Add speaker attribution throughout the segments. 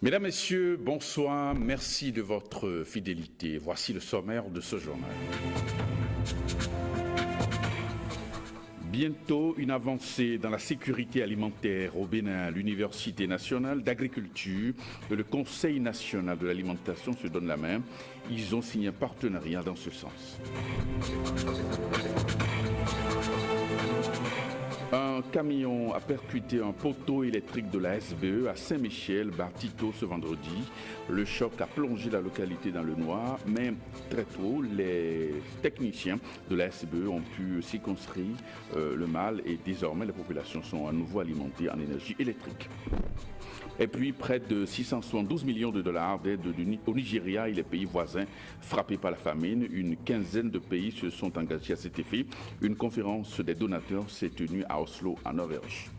Speaker 1: Mesdames, Messieurs, bonsoir, merci de votre fidélité. Voici le sommaire de ce journal. Bientôt, une avancée dans la sécurité alimentaire au Bénin. L'Université nationale d'agriculture et le Conseil national de l'alimentation se donnent la main. Ils ont signé un partenariat dans ce sens. Un camion a percuté un poteau électrique de la SBE à Saint-Michel, Bartito, ce vendredi. Le choc a plongé la localité dans le noir, mais très tôt, les techniciens de la SBE ont pu circonscrire le mal et désormais les populations sont à nouveau alimentées en énergie électrique. Et puis, près de 672 millions de dollars d'aide au Nigeria et les pays voisins frappés par la famine. Une quinzaine de pays se sont engagés à cet effet. Une conférence des donateurs s'est tenue à Oslo, en Norvège.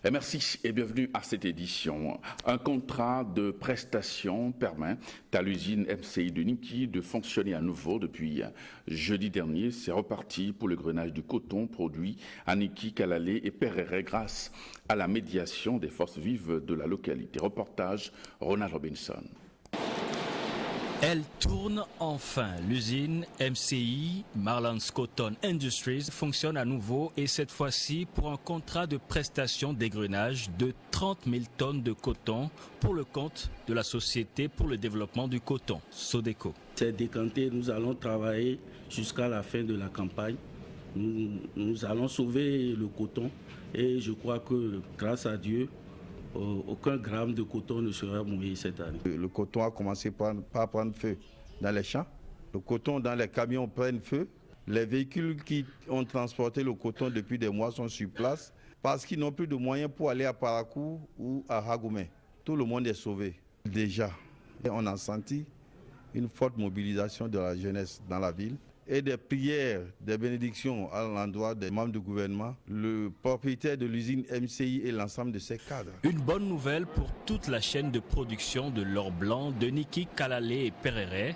Speaker 1: Et merci et bienvenue à cette édition. Un contrat de prestation permet à l'usine MCI de Niki de fonctionner à nouveau depuis jeudi dernier. C'est reparti pour le grenage du coton produit à Niki, Kalalé et Perere grâce à la médiation des forces vives de la localité. Reportage Ronald Robinson.
Speaker 2: Elle tourne enfin. L'usine MCI, Marlans Cotton Industries, fonctionne à nouveau et cette fois-ci pour un contrat de prestation d'égrenage de 30 000 tonnes de coton pour le compte de la Société pour le développement du coton, Sodeco.
Speaker 3: C'est décanté, nous allons travailler jusqu'à la fin de la campagne. Nous allons sauver le coton et je crois que grâce à Dieu, aucun gramme de coton ne sera mouillé cette année.
Speaker 4: Le coton a commencé par prendre feu dans les champs. Le coton dans les camions prennent feu. Les véhicules qui ont transporté le coton depuis des mois sont sur place parce qu'ils n'ont plus de moyens pour aller à Parakou ou à Ragoumé. Tout le monde est sauvé déjà. Et on a senti une forte mobilisation de la jeunesse dans la ville et des prières, des bénédictions à l'endroit des membres du gouvernement, le propriétaire de l'usine MCI et l'ensemble de ses cadres.
Speaker 2: Une bonne nouvelle pour toute la chaîne de production de l'or blanc de Niki, Kalalé et Perere.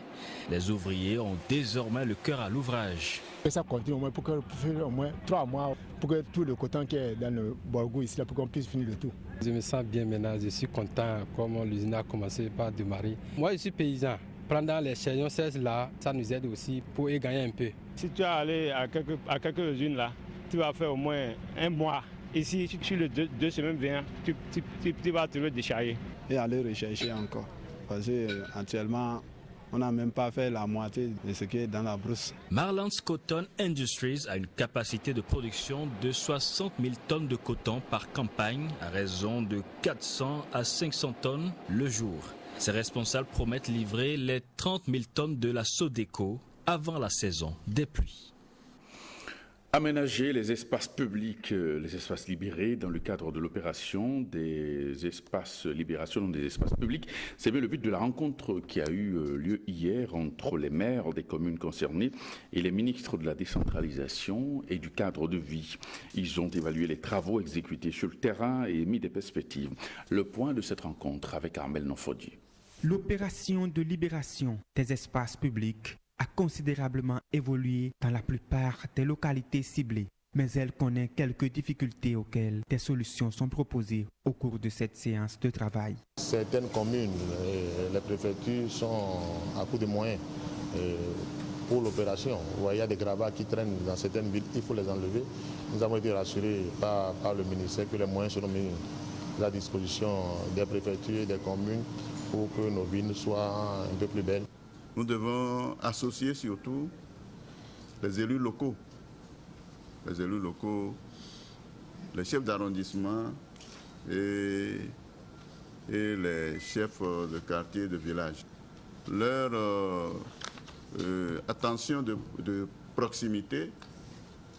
Speaker 2: Les ouvriers ont désormais le cœur à l'ouvrage.
Speaker 5: Ça continue au moins pour faire au moins 3 mois pour que tout le coton qui est dans le Borgo ici, là, pour qu'on puisse finir le tout.
Speaker 6: Je me sens bien maintenant, je suis content comme l'usine a commencé par démarrer. Moi je suis paysan. Pendant les chaînons 16 là, ça nous aide aussi pour y gagner un peu.
Speaker 7: Si tu as allé à quelques usines là, tu vas faire au moins un mois. Ici, sur les deux semaines viennent, tu vas te décharger.
Speaker 8: Et aller rechercher encore. Parce qu'actuellement, on n'a même pas fait la moitié de ce qui est dans la brousse.
Speaker 2: Marlans Cotton Industries a une capacité de production de 60 000 tonnes de coton par campagne à raison de 400 à 500 tonnes le jour. Ses responsables promettent livrer les 30 000 tonnes de la Sodeco avant la saison des pluies.
Speaker 1: Aménager les espaces publics, les espaces libérés dans le cadre de l'opération des espaces libération des espaces publics, c'est bien le but de la rencontre qui a eu lieu hier entre les maires des communes concernées et les ministres de la décentralisation et du cadre de vie. Ils ont évalué les travaux exécutés sur le terrain et émis des perspectives. Le point de cette rencontre avec Armel Nonfodier.
Speaker 9: L'opération de libération des espaces publics a considérablement évolué dans la plupart des localités ciblées, mais elle connaît quelques difficultés auxquelles des solutions sont proposées au cours de cette séance de travail.
Speaker 10: Certaines communes, les préfectures sont à court de moyens pour l'opération. Il y a des gravats qui traînent dans certaines villes, il faut les enlever. Nous avons été rassurés par le ministère que les moyens seront mis à la disposition des préfectures et des communes pour que nos villes soient un peu plus belles.
Speaker 11: Nous devons associer surtout les élus locaux. Les élus locaux, les chefs d'arrondissement et les chefs de quartier, de village. Leur attention de proximité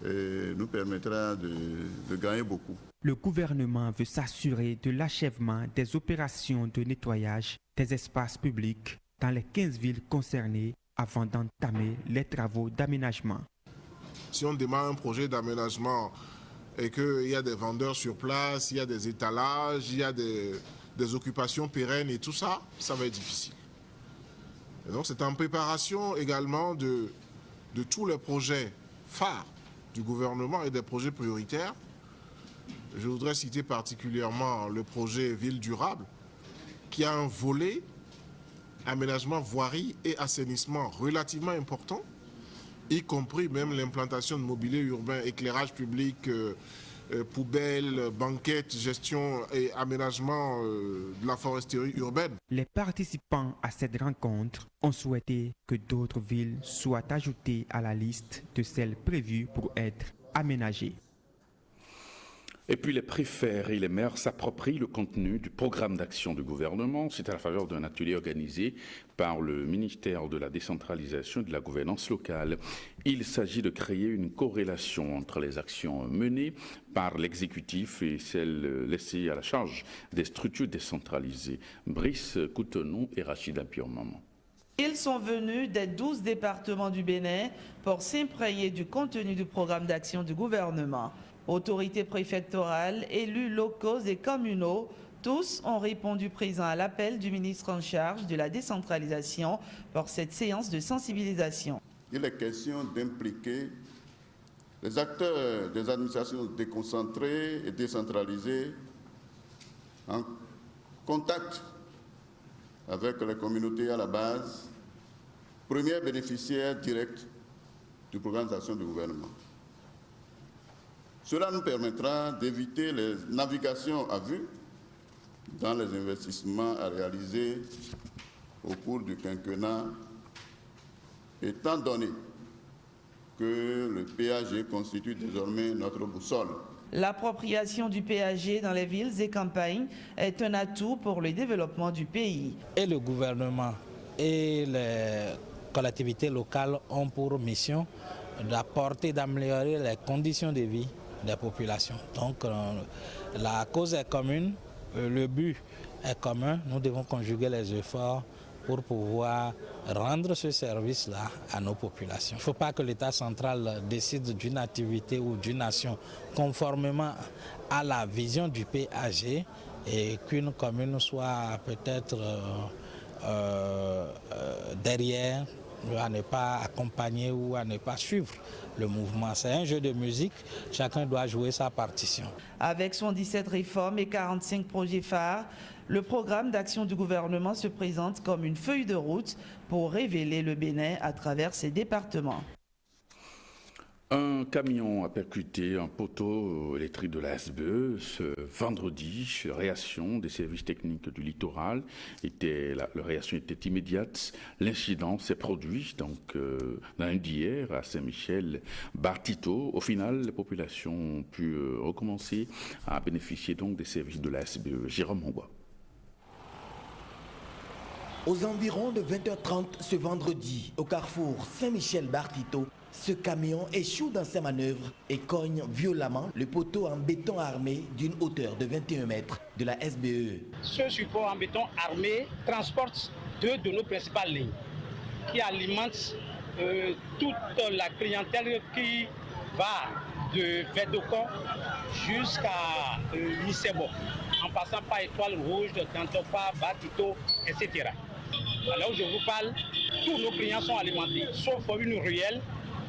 Speaker 11: nous permettra de gagner beaucoup.
Speaker 9: Le gouvernement veut s'assurer de l'achèvement des opérations de nettoyage des espaces publics dans les 15 villes concernées avant d'entamer les travaux d'aménagement.
Speaker 12: Si on démarre un projet d'aménagement et qu'il y a des vendeurs sur place, il y a des étalages, il y a des occupations pérennes et tout ça, ça va être difficile. Et donc c'est en préparation également de tous les projets phares du gouvernement et des projets prioritaires Je voudrais citer particulièrement le projet Ville durable, qui a un volet aménagement, voirie et assainissement relativement important, y compris même l'implantation de mobilier urbain, éclairage public, poubelles, banquettes, gestion et aménagement de la foresterie urbaine.
Speaker 9: Les participants à cette rencontre ont souhaité que d'autres villes soient ajoutées à la liste de celles prévues pour être aménagées.
Speaker 1: Et puis les préfets et les maires s'approprient le contenu du programme d'action du gouvernement. C'est à la faveur d'un atelier organisé par le ministère de la décentralisation et de la gouvernance locale. Il s'agit de créer une corrélation entre les actions menées par l'exécutif et celles laissées à la charge des structures décentralisées. Brice Coutenon et Rachida Purmaman.
Speaker 13: Ils sont venus des 12 départements du Bénin pour s'imprégner du contenu du programme d'action du gouvernement. Autorités préfectorales, élus locaux et communaux, tous ont répondu présents à l'appel du ministre en charge de la décentralisation pour cette séance de sensibilisation.
Speaker 11: Il est question d'impliquer les acteurs des administrations déconcentrées et décentralisées en contact avec les communautés à la base, premiers bénéficiaires directs du programme d'action du gouvernement. Cela nous permettra d'éviter les navigations à vue dans les investissements à réaliser au cours du quinquennat, étant donné que le PAG constitue désormais notre boussole.
Speaker 13: L'appropriation du PAG dans les villes et campagnes est un atout pour le développement du pays.
Speaker 14: Et le gouvernement et les collectivités locales ont pour mission d'apporter, d'améliorer les conditions de vie des populations. Donc la cause est commune, le but est commun, nous devons conjuguer les efforts pour pouvoir rendre ce service-là à nos populations. Il ne faut pas que l'État central décide d'une activité ou d'une action conformément à la vision du PAG et qu'une commune soit peut-être derrière, à ne pas accompagner ou à ne pas suivre le mouvement. C'est un jeu de musique, chacun doit jouer sa partition.
Speaker 13: Avec 77 réformes et 45 projets phares, le programme d'action du gouvernement se présente comme une feuille de route pour révéler le Bénin à travers ses départements.
Speaker 1: Un camion a percuté un poteau électrique de la SBE ce vendredi. Réaction des services techniques du littoral. La réaction était immédiate. L'incident s'est produit donc dans un d'hier à Saint-Michel-Bartito. Au final, les populations ont pu recommencer à bénéficier donc des services de la SBE. Jérôme Mongwa.
Speaker 15: Aux environs de 20h30 ce vendredi, au carrefour Saint-Michel-Bartito, ce camion échoue dans ses manœuvres et cogne violemment le poteau en béton armé d'une hauteur de 21 mètres de la SBE.
Speaker 16: Ce support en béton armé transporte deux de nos principales lignes qui alimentent toute la clientèle qui va de Vedocon jusqu'à Misebo, en passant par Étoile Rouge, Tantopa, Bartito, etc. Alors où je vous parle, tous nos clients sont alimentés, sauf une ruelle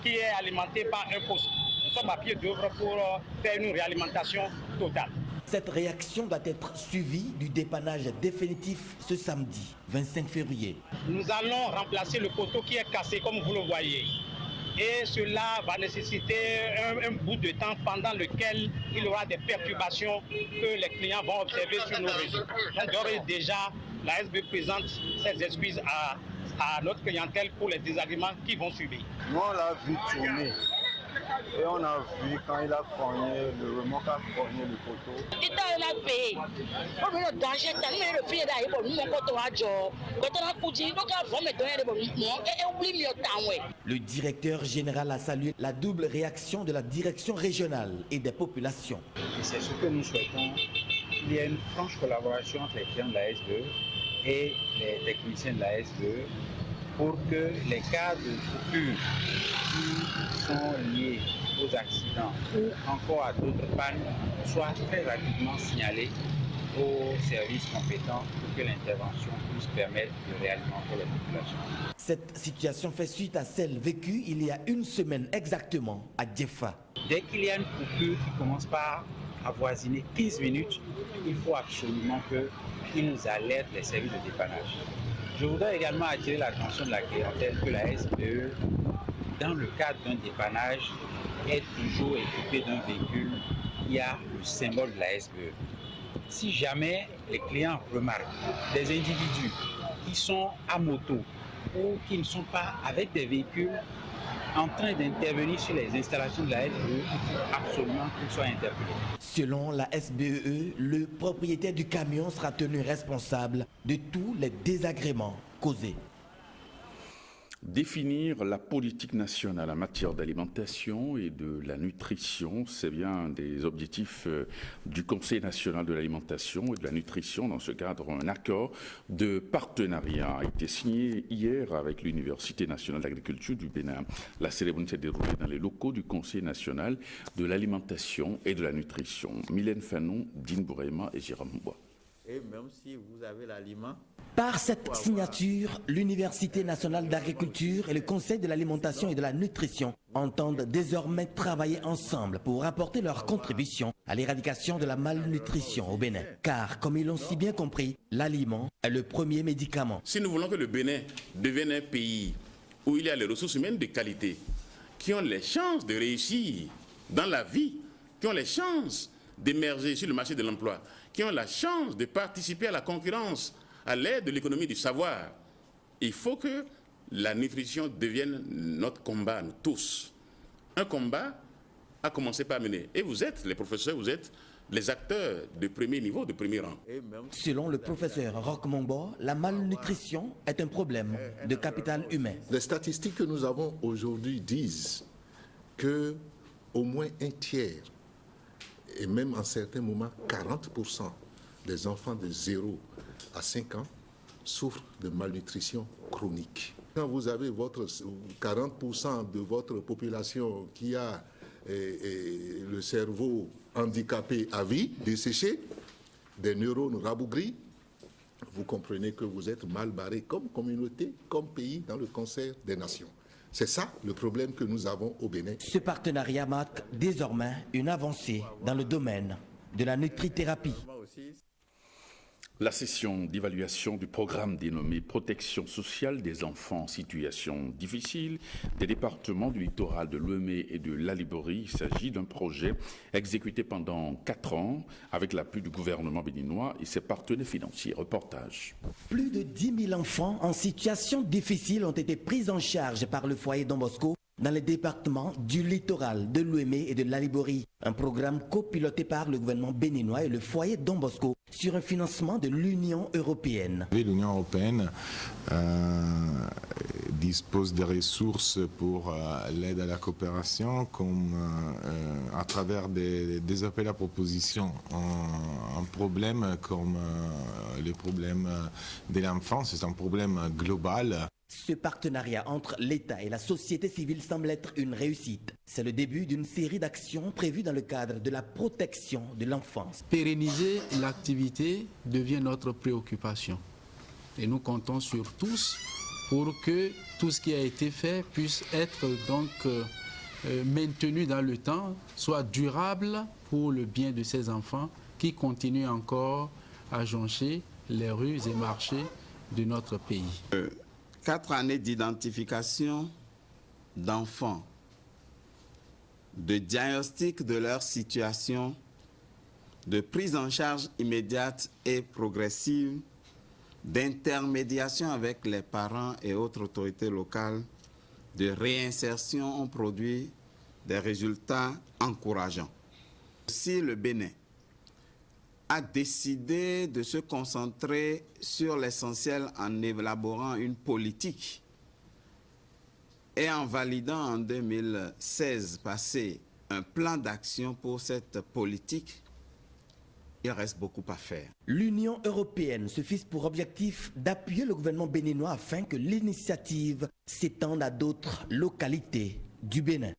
Speaker 16: qui est alimentée par un poste. Nous sommes à pied d'œuvre pour faire une réalimentation totale.
Speaker 15: Cette réaction doit être suivie du dépannage définitif ce samedi, 25 février.
Speaker 16: Nous allons remplacer le poteau qui est cassé comme vous le voyez. Et cela va nécessiter un bout de temps pendant lequel il y aura des perturbations que les clients vont observer sur nos réseaux. Donc d'ores et déjà, la SB présente ses excuses à notre clientèle pour les désagréments qui vont subir.
Speaker 17: Nous, on l'a vu tourner et on a vu quand il a cogné, le remorque a cogné le poteau.
Speaker 15: Le directeur général a salué la double réaction de la direction régionale et des populations.
Speaker 18: Et c'est ce que nous souhaitons, qu'il y ait une franche collaboration entre les clients de la SBE et les techniciens de la SBE pour que les cas de coupure qui sont liés aux accidents ou encore à d'autres pannes soient très rapidement signalés aux services compétents pour que l'intervention puisse permettre de réalimenter les populations.
Speaker 15: Cette situation fait suite à celle vécue il y a une semaine exactement à Djefa.
Speaker 18: Dès qu'il y a une coupure qui commence par avoisiner 15 minutes, il faut absolument qu'ils nous alertent les services de dépannage. Je voudrais également attirer l'attention de la clientèle que la SBE, dans le cadre d'un dépannage, est toujours équipée d'un véhicule qui a le symbole de la SBE. Si jamais les clients remarquent des individus qui sont à moto ou qui ne sont pas avec des véhicules en train d'intervenir sur les installations de la SBE, il faut absolument qu'ils soient interpellés.
Speaker 15: Selon la SBE, le propriétaire du camion sera tenu responsable de tous les désagréments causés.
Speaker 1: Définir la politique nationale en matière d'alimentation et de la nutrition, c'est bien un des objectifs du Conseil national de l'alimentation et de la nutrition. Dans ce cadre, un accord de partenariat a été signé hier avec l'Université nationale d'agriculture du Bénin. La cérémonie s'est déroulée dans les locaux du Conseil national de l'alimentation et de la nutrition. Mylène Fanon, Dine Bourema et Jérôme Bois.
Speaker 19: Et même si vous avez l'aliment...
Speaker 15: Par cette signature, l'Université nationale d'agriculture et le Conseil de l'alimentation et de la nutrition entendent désormais travailler ensemble pour apporter leur contribution à l'éradication de la malnutrition au Bénin. Car, comme ils l'ont si bien compris, l'aliment est le premier médicament.
Speaker 20: Si nous voulons que le Bénin devienne un pays où il y a les ressources humaines de qualité, qui ont les chances de réussir dans la vie, qui ont les chances d'émerger sur le marché de l'emploi, qui ont la chance de participer à la concurrence à l'aide de l'économie du savoir, il faut que la nutrition devienne notre combat, nous tous. Un combat à commencer par mener. Et vous êtes, les professeurs, vous êtes les acteurs de premier niveau, de premier rang.
Speaker 15: Selon le professeur Roch Mongbo, la malnutrition est un problème de capital humain.
Speaker 21: Les statistiques que nous avons aujourd'hui disent que au moins un tiers, et même en certains moments 40% des enfants de 0 à 5 ans souffrent de malnutrition chronique. Quand vous avez 40% de votre population qui a le cerveau handicapé à vie, desséché, des neurones rabougris, vous comprenez que vous êtes mal barré comme communauté, comme pays dans le concert des nations. C'est ça le problème que nous avons au Bénin.
Speaker 15: Ce partenariat marque désormais une avancée dans le domaine de la nutrithérapie.
Speaker 1: La session d'évaluation du programme dénommé Protection sociale des enfants en situation difficile des départements du littoral de Lomé et de l'Alibori. Il s'agit d'un projet exécuté pendant 4 ans avec l'appui du gouvernement béninois et ses partenaires financiers. Reportage.
Speaker 15: Plus de 10 000 enfants en situation difficile ont été pris en charge par le foyer Don Bosco dans les départements du littoral de Lomé et de l'Alibori. Un programme copiloté par le gouvernement béninois et le foyer Don Bosco sur un financement de l'Union européenne.
Speaker 22: L'Union européenne dispose des ressources pour l'aide à la coopération, comme à travers des appels à proposition. Un problème comme le problème de l'enfance, c'est un problème global.
Speaker 15: Ce partenariat entre l'État et la société civile semble être une réussite. C'est le début d'une série d'actions prévues dans le cadre de la protection de l'enfance.
Speaker 23: Pérenniser l'activité devient notre préoccupation. Et nous comptons sur tous pour que tout ce qui a été fait puisse être donc maintenu dans le temps, soit durable pour le bien de ces enfants qui continuent encore à joncher les rues et marchés de notre pays.
Speaker 24: 4 années d'identification d'enfants, de diagnostic de leur situation, de prise en charge immédiate et progressive, d'intermédiation avec les parents et autres autorités locales, de réinsertion ont produit des résultats encourageants. Si le Bénin a décidé de se concentrer sur l'essentiel en élaborant une politique et en validant en 2016 passé un plan d'action pour cette politique, il reste beaucoup à faire.
Speaker 15: L'Union européenne se fixe pour objectif d'appuyer le gouvernement béninois afin que l'initiative s'étende à d'autres localités du Bénin.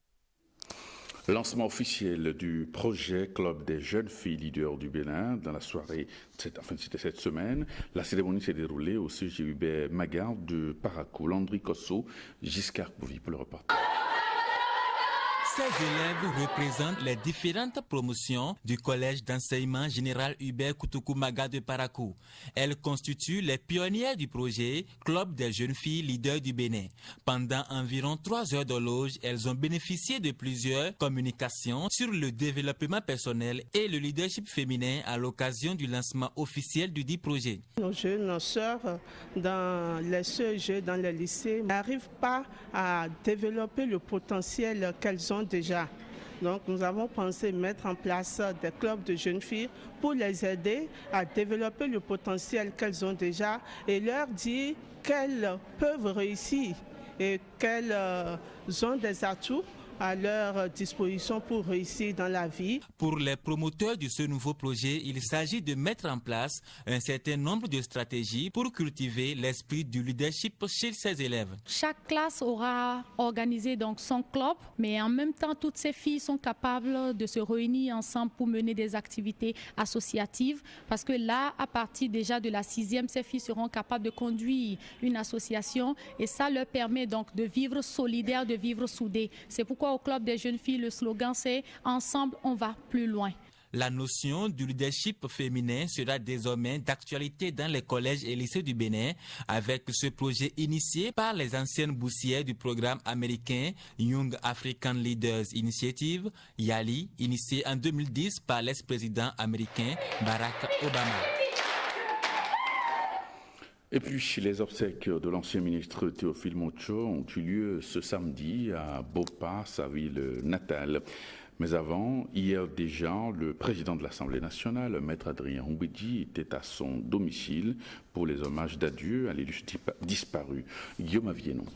Speaker 1: Lancement officiel du projet Club des jeunes filles leaders du Bénin dans la soirée, c'était cette semaine. La cérémonie s'est déroulée au CGUB Magarde de Parakou. Landry Kosso, Giscard Bouvi pour le reportage.
Speaker 3: Ces élèves représentent les différentes promotions du collège d'enseignement général Hubert Koutoukou-Maga de Parakou. Elles constituent les pionnières du projet Club des jeunes filles leaders du Bénin. Pendant environ 3 heures d'horloge, elles ont bénéficié de plusieurs communications sur le développement personnel et le leadership féminin à l'occasion du lancement officiel du dit projet.
Speaker 4: Nos jeunes sœurs dans les CEG, dans les lycées, n'arrivent pas à développer le potentiel qu'elles ont déjà. Donc nous avons pensé mettre en place des clubs de jeunes filles pour les aider à développer le potentiel qu'elles ont déjà et leur dire qu'elles peuvent réussir et qu'elles ont des atouts à leur disposition pour réussir dans la vie.
Speaker 3: Pour les promoteurs de ce nouveau projet, il s'agit de mettre en place un certain nombre de stratégies pour cultiver l'esprit du leadership chez ces élèves.
Speaker 5: Chaque classe aura organisé donc son club, mais en même temps, toutes ces filles sont capables de se réunir ensemble pour mener des activités associatives, parce que là, à partir déjà de la 6e, ces filles seront capables de conduire une association et ça leur permet donc de vivre solidaires, de vivre soudés. C'est pourquoi au Club des jeunes filles, le slogan c'est « Ensemble, on va plus loin ».
Speaker 3: La notion du leadership féminin sera désormais d'actualité dans les collèges et lycées du Bénin avec ce projet initié par les anciennes boursières du programme américain Young African Leaders Initiative, YALI, initié en 2010 par l'ex-président américain Barack Obama.
Speaker 1: Et puis, les obsèques de l'ancien ministre Théophile Moncho ont eu lieu ce samedi à Bopa, sa ville natale. Mais avant, hier déjà, le président de l'Assemblée nationale, Maître Adrien Oumbédi, était à son domicile pour les hommages d'adieu à l'illustre disparu. Guillaume Avienon.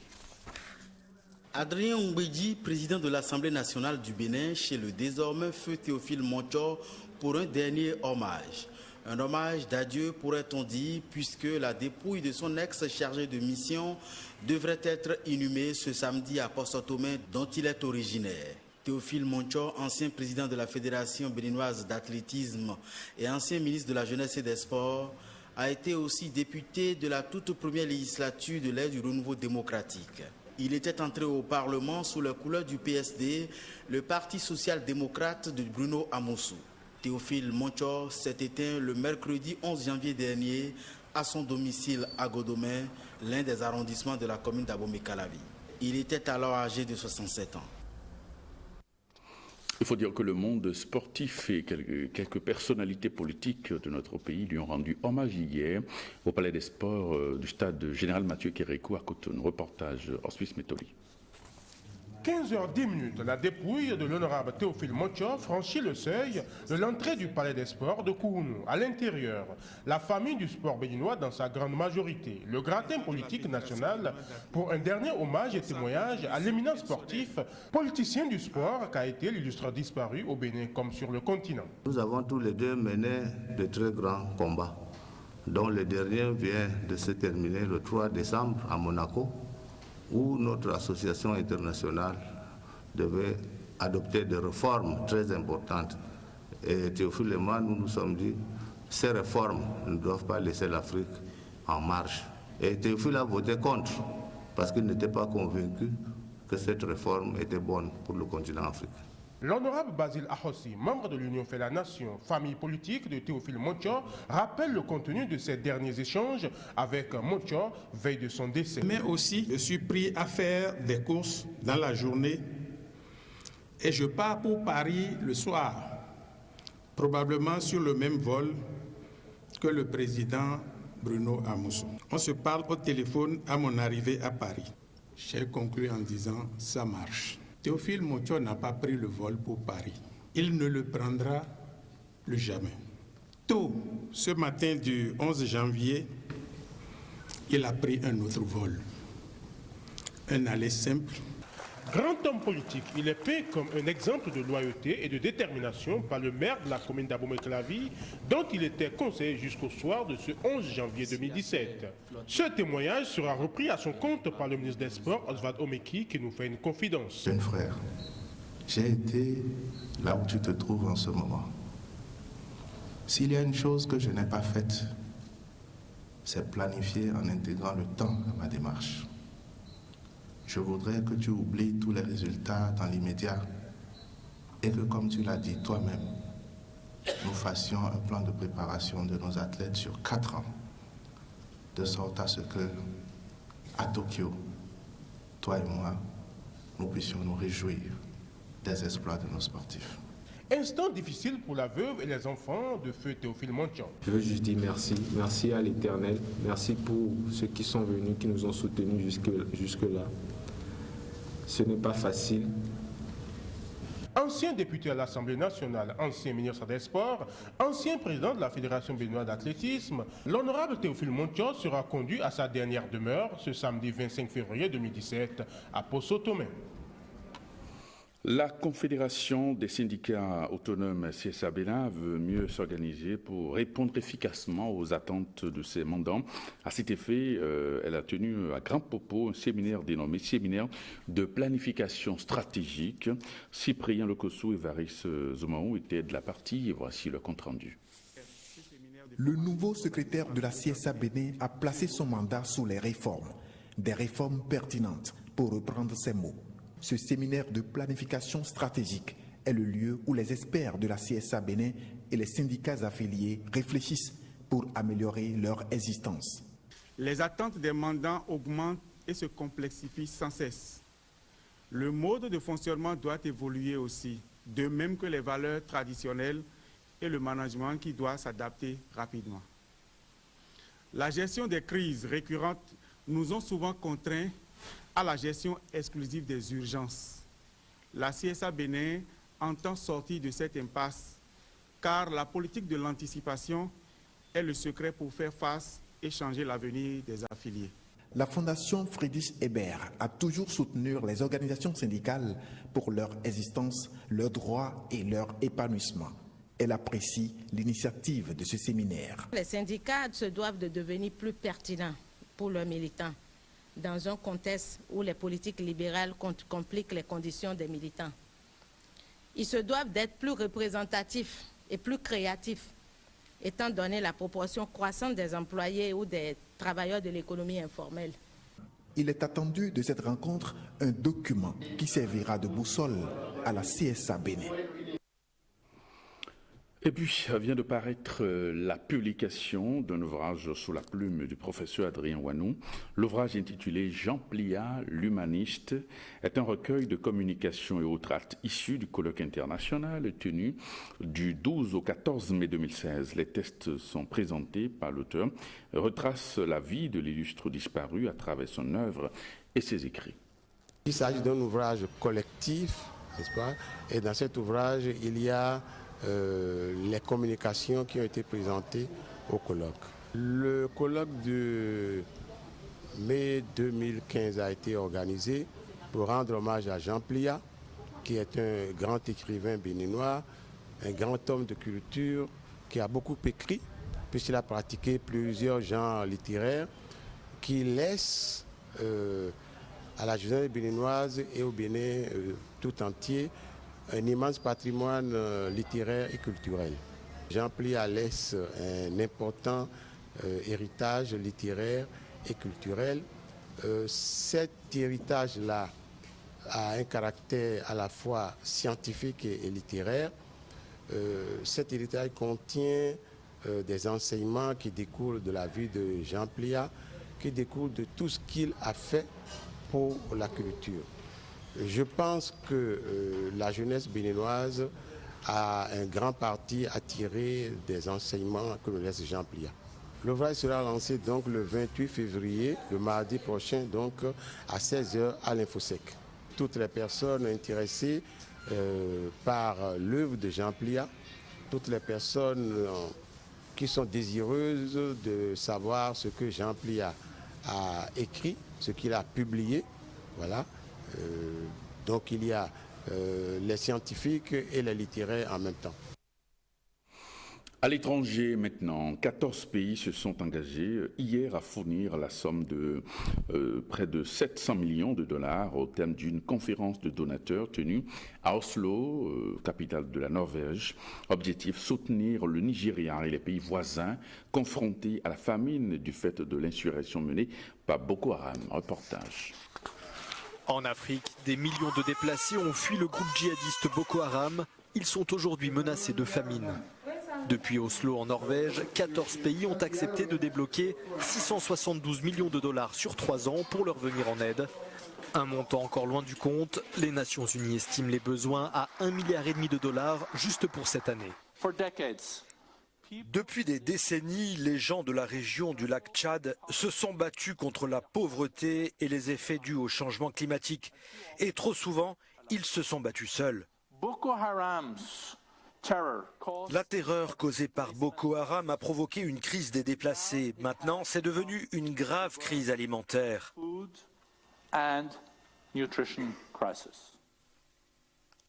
Speaker 6: Adrien Oumbédi, président de l'Assemblée nationale du Bénin, chez le désormais feu Théophile Moncho pour un dernier hommage. Un hommage d'adieu, pourrait-on dire, puisque la dépouille de son ex-chargé de mission devrait être inhumée ce samedi à Port-Saint-Omer, dont il est originaire. Théophile Moncho, ancien président de la Fédération béninoise d'athlétisme et ancien ministre de la Jeunesse et des Sports, a été aussi député de la toute première législature de l'ère du renouveau démocratique. Il était entré au Parlement sous les couleurs du PSD, le Parti social-démocrate de Bruno Amossou. Théophile Moncho s'est éteint le mercredi 11 janvier dernier à son domicile à Godomé, l'un des arrondissements de la commune d'Abomey-Calavi. Il était alors âgé de 67 ans.
Speaker 1: Il faut dire que le monde sportif et quelques personnalités politiques de notre pays lui ont rendu hommage hier au Palais des Sports du stade Général Mathieu Kérékou à Cotonou. Reportage Auspice Métoli.
Speaker 25: 15h10, la dépouille de l'honorable Théophile Moncho franchit le seuil de l'entrée du Palais des Sports de Kourounou. À l'intérieur, la famille du sport béninois dans sa grande majorité, le gratin politique national pour un dernier hommage et témoignage à l'éminent sportif, politicien du sport qu'a été l'illustre disparu au Bénin comme sur le continent.
Speaker 26: Nous avons tous les deux mené de très grands combats, dont le dernier vient de se terminer le 3 décembre à Monaco, où notre association internationale devait adopter des réformes très importantes. Et Théophile et moi, nous nous sommes dit, ces réformes ne doivent pas laisser l'Afrique en marge. Et Théophile a voté contre, parce qu'il n'était pas convaincu que cette réforme était bonne pour le continent africain.
Speaker 25: L'honorable Basile Ahossi, membre de l'Union fait la Nation, famille politique de Théophile Moncho, rappelle le contenu de ces derniers échanges avec Moncho, veille de son décès.
Speaker 27: Mais aussi, je suis pris à faire des courses dans la journée et je pars pour Paris le soir, probablement sur le même vol que le président Bruno Amossou. On se parle au téléphone à mon arrivée à Paris. J'ai conclu en disant « ça marche ». Théophile Moncho n'a pas pris le vol pour Paris. Il ne le prendra plus jamais. Tôt, ce matin du 11 janvier, il a pris un autre vol. Un aller simple.
Speaker 25: Grand homme politique, il est peint comme un exemple de loyauté et de détermination par le maire de la commune d'Abomey-Calavi, dont il était conseiller jusqu'au soir de ce 11 janvier 2017. Ce témoignage sera repris à son compte par le ministre des Sports, Oswald Omeki, qui nous fait une confidence.
Speaker 21: Jeune frère, j'ai été là où tu te trouves en ce moment. S'il y a une chose que je n'ai pas faite, c'est planifier en intégrant le temps à ma démarche. Je voudrais que tu oublies tous les résultats dans l'immédiat et que, comme tu l'as dit toi-même, nous fassions un plan de préparation de nos athlètes sur 4 ans, de sorte à ce que, à Tokyo, toi et moi, nous puissions nous réjouir des exploits de nos sportifs.
Speaker 25: Instant difficile pour la veuve et les enfants de feu Théophile Montchon.
Speaker 2: Je veux juste dire merci. Merci à l'Éternel. Merci pour ceux qui sont venus, qui nous ont soutenus jusque-là. Ce n'est pas facile.
Speaker 25: Ancien député à l'Assemblée nationale, ancien ministre des Sports, ancien président de la Fédération béninoise d'athlétisme, l'honorable Théophile Montchon sera conduit à sa dernière demeure ce samedi 25 février 2017 à Poso-Tomé.
Speaker 1: La Confédération des syndicats autonomes CSA Bénin veut mieux s'organiser pour répondre efficacement aux attentes de ses mandants. À cet effet, elle a tenu à Grand Popo un séminaire dénommé Séminaire de planification stratégique. Cyprien Lokosso et Varis Zoumaou étaient de la partie et voici le compte-rendu.
Speaker 7: Le nouveau secrétaire de la CSA Bénin a placé son mandat sous les réformes, des réformes pertinentes, pour reprendre ses mots. Ce séminaire de planification stratégique est le lieu où les experts de la CSA Bénin et les syndicats affiliés réfléchissent pour améliorer leur existence.
Speaker 27: Les attentes des mandants augmentent et se complexifient sans cesse. Le mode de fonctionnement doit évoluer aussi, de même que les valeurs traditionnelles et le management qui doit s'adapter rapidement. La gestion des crises récurrentes nous ont souvent contraints à la gestion exclusive des urgences. La CSA Bénin entend sortir de cette impasse, car la politique de l'anticipation est le secret pour faire face et changer l'avenir des affiliés.
Speaker 7: La Fondation Friedrich Ebert a toujours soutenu les organisations syndicales pour leur existence, leurs droits et leur épanouissement. Elle apprécie l'initiative de ce séminaire.
Speaker 8: Les syndicats se doivent de devenir plus pertinents pour leurs militants, dans un contexte où les politiques libérales compliquent les conditions des militants. Ils se doivent d'être plus représentatifs et plus créatifs, étant donné la proportion croissante des employés ou des travailleurs de l'économie informelle.
Speaker 7: Il est attendu de cette rencontre un document qui servira de boussole à la CSA Bénin.
Speaker 1: Et puis, vient de paraître la publication d'un ouvrage sous la plume du professeur Adrien Wanou. L'ouvrage intitulé « Jean Plia, l'humaniste » est un recueil de communications et autres actes issus du colloque international tenu du 12 au 14 mai 2016. Les textes sont présentés par l'auteur, retracent la vie de l'illustre disparu à travers son œuvre et ses écrits.
Speaker 9: Il s'agit d'un ouvrage collectif, n'est-ce pas? Et dans cet ouvrage, il y a les communications qui ont été présentées au colloque. Le colloque de mai 2015 a été organisé pour rendre hommage à Jean Plia, qui est un grand écrivain béninois, un grand homme de culture, qui a beaucoup écrit, puisqu'il a pratiqué plusieurs genres littéraires, qui laissent à la jeunesse béninoise et au Bénin tout entier un immense patrimoine littéraire et culturel. Jean Plia laisse un important héritage littéraire et culturel. Cet héritage-là a un caractère à la fois scientifique et littéraire. Cet héritage contient des enseignements qui découlent de la vie de Jean Plia, qui découlent de tout ce qu'il a fait pour la culture. Je pense que la jeunesse béninoise a un grand parti à tirer des enseignements que nous laisse Jean Plia. L'ouvrage sera lancé donc le 28 février, le mardi prochain, donc à 16h à l'Infosec. Toutes les personnes intéressées par l'œuvre de Jean Plia, toutes les personnes qui sont désireuses de savoir ce que Jean Plia a écrit, ce qu'il a publié, voilà. Donc il y a les scientifiques et les littéraires en même temps.
Speaker 1: À l'étranger maintenant, 14 pays se sont engagés hier à fournir la somme de près de 700 millions de dollars au terme d'une conférence de donateurs tenue à Oslo, capitale de la Norvège. Objectif, soutenir le Nigeria et les pays voisins confrontés à la famine du fait de l'insurrection menée par Boko Haram. Reportage.
Speaker 10: En Afrique, des millions de déplacés ont fui le groupe djihadiste Boko Haram. Ils sont aujourd'hui menacés de famine. Depuis Oslo en Norvège, 14 pays ont accepté de débloquer 672 millions de dollars sur 3 ans pour leur venir en aide. Un montant encore loin du compte, les Nations Unies estiment les besoins à 1,5 milliard de dollars juste pour cette année.
Speaker 11: Depuis des décennies, les gens de la région du lac Tchad se sont battus contre la pauvreté et les effets dus au changement climatique. Et trop souvent, ils se sont battus seuls. La terreur causée par Boko Haram a provoqué une crise des déplacés. Maintenant, c'est devenu une grave crise alimentaire.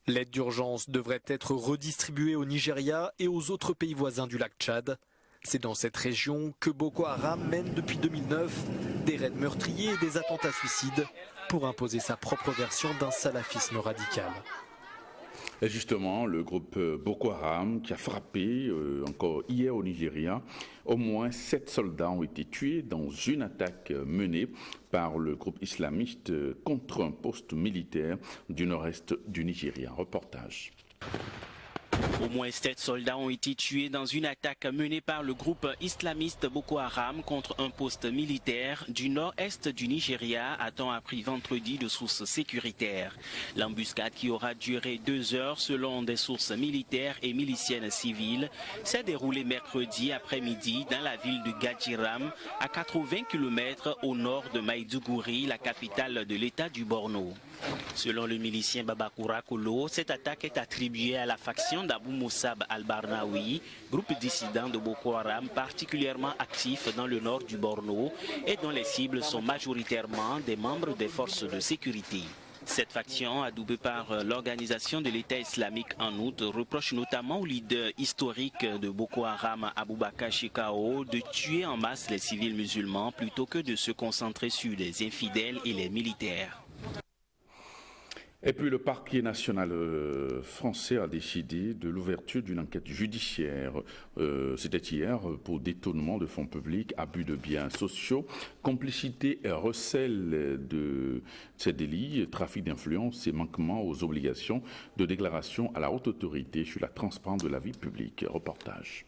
Speaker 10: L'aide d'urgence devrait être redistribuée au Nigeria et aux autres pays voisins du lac Tchad. C'est dans cette région que Boko Haram mène depuis 2009 des raids meurtriers et des attentats suicides pour imposer sa propre version d'un salafisme radical.
Speaker 1: Et justement, le groupe Boko Haram qui a frappé encore hier au Nigeria, au moins 7 soldats ont été tués dans une attaque menée par le groupe islamiste contre un poste militaire du nord-est du Nigeria. Reportage.
Speaker 12: Au moins 7 soldats ont été tués dans une attaque menée par le groupe islamiste Boko Haram contre un poste militaire du nord-est du Nigeria, a-t-on appris vendredi de sources sécuritaires. L'embuscade, qui aura duré 2 heures selon des sources militaires et miliciennes civiles, s'est déroulée mercredi après-midi dans la ville de Gadjiram, à 80 km au nord de Maïdougouri, la capitale de l'État du Borno. Selon le milicien Babakura Kolo, cette attaque est attribuée à la faction d'Abou Moussab al-Barnaoui, groupe dissident de Boko Haram particulièrement actif dans le nord du Borno et dont les cibles sont majoritairement des membres des forces de sécurité. Cette faction, adoubée par l'organisation de l'État islamique en août, reproche notamment au leader historique de Boko Haram, Aboubakar Shekau, de tuer en masse les civils musulmans plutôt que de se concentrer sur les infidèles et les militaires.
Speaker 1: Et puis le parquet national français a décidé de l'ouverture d'une enquête judiciaire. C'était hier pour détournement de fonds publics, abus de biens sociaux, complicité et recel de ces délits, trafic d'influence et manquement aux obligations de déclaration à la haute autorité sur la transparence de la vie publique. Reportage.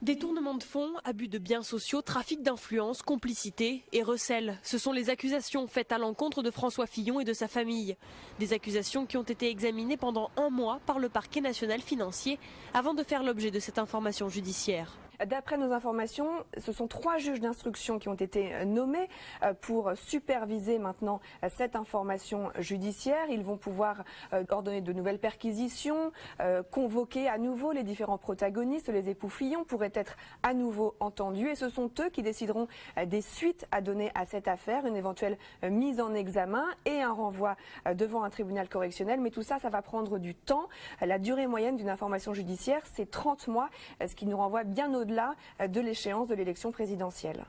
Speaker 13: Détournement de fonds, abus de biens sociaux, trafic d'influence, complicité et recel. Ce sont les accusations faites à l'encontre de François Fillon et de sa famille. Des accusations qui ont été examinées pendant 1 mois par le parquet national financier avant de faire l'objet de cette information judiciaire.
Speaker 14: D'après nos informations, ce sont 3 juges d'instruction qui ont été nommés pour superviser maintenant cette information judiciaire. Ils vont pouvoir ordonner de nouvelles perquisitions, convoquer à nouveau les différents protagonistes. Les époux Fillon pourraient être à nouveau entendus et ce sont eux qui décideront des suites à donner à cette affaire, une éventuelle mise en examen et un renvoi devant un tribunal correctionnel. Mais tout ça, ça va prendre du temps. La durée moyenne d'une information judiciaire, c'est 30 mois, ce qui nous renvoie bien au-delà de l'échéance de l'élection présidentielle.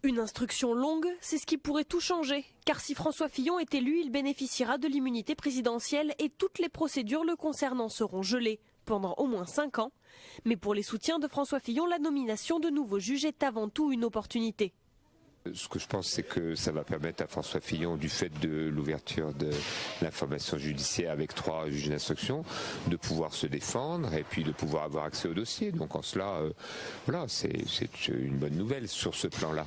Speaker 13: Une instruction longue, c'est ce qui pourrait tout changer. Car si François Fillon est élu, il bénéficiera de l'immunité présidentielle et toutes les procédures le concernant seront gelées pendant au moins 5 ans. Mais pour les soutiens de François Fillon, la nomination de nouveaux juges est avant tout une opportunité.
Speaker 16: Ce que je pense, c'est que ça va permettre à François Fillon, du fait de l'ouverture de l'information judiciaire avec 3 juges d'instruction, de pouvoir se défendre et puis de pouvoir avoir accès au dossier. Donc en cela, voilà, c'est une bonne nouvelle sur ce plan-là.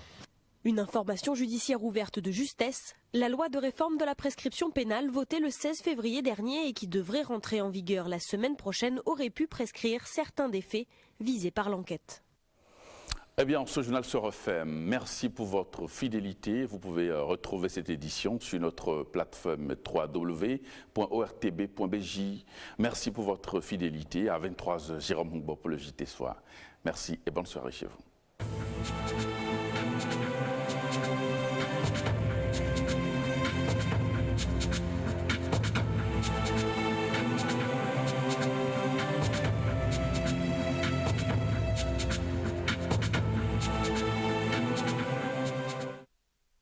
Speaker 13: Une information judiciaire ouverte de justesse, la loi de réforme de la prescription pénale votée le 16 février dernier et qui devrait rentrer en vigueur la semaine prochaine aurait pu prescrire certains des faits visés par l'enquête.
Speaker 1: Eh bien, ce journal se refait. Merci pour votre fidélité. Vous pouvez retrouver cette édition sur notre plateforme www.ortb.bj. Merci pour votre fidélité. À 23h, Jérôme Hongbo pour le JT Soir. Merci et bonne soirée chez vous.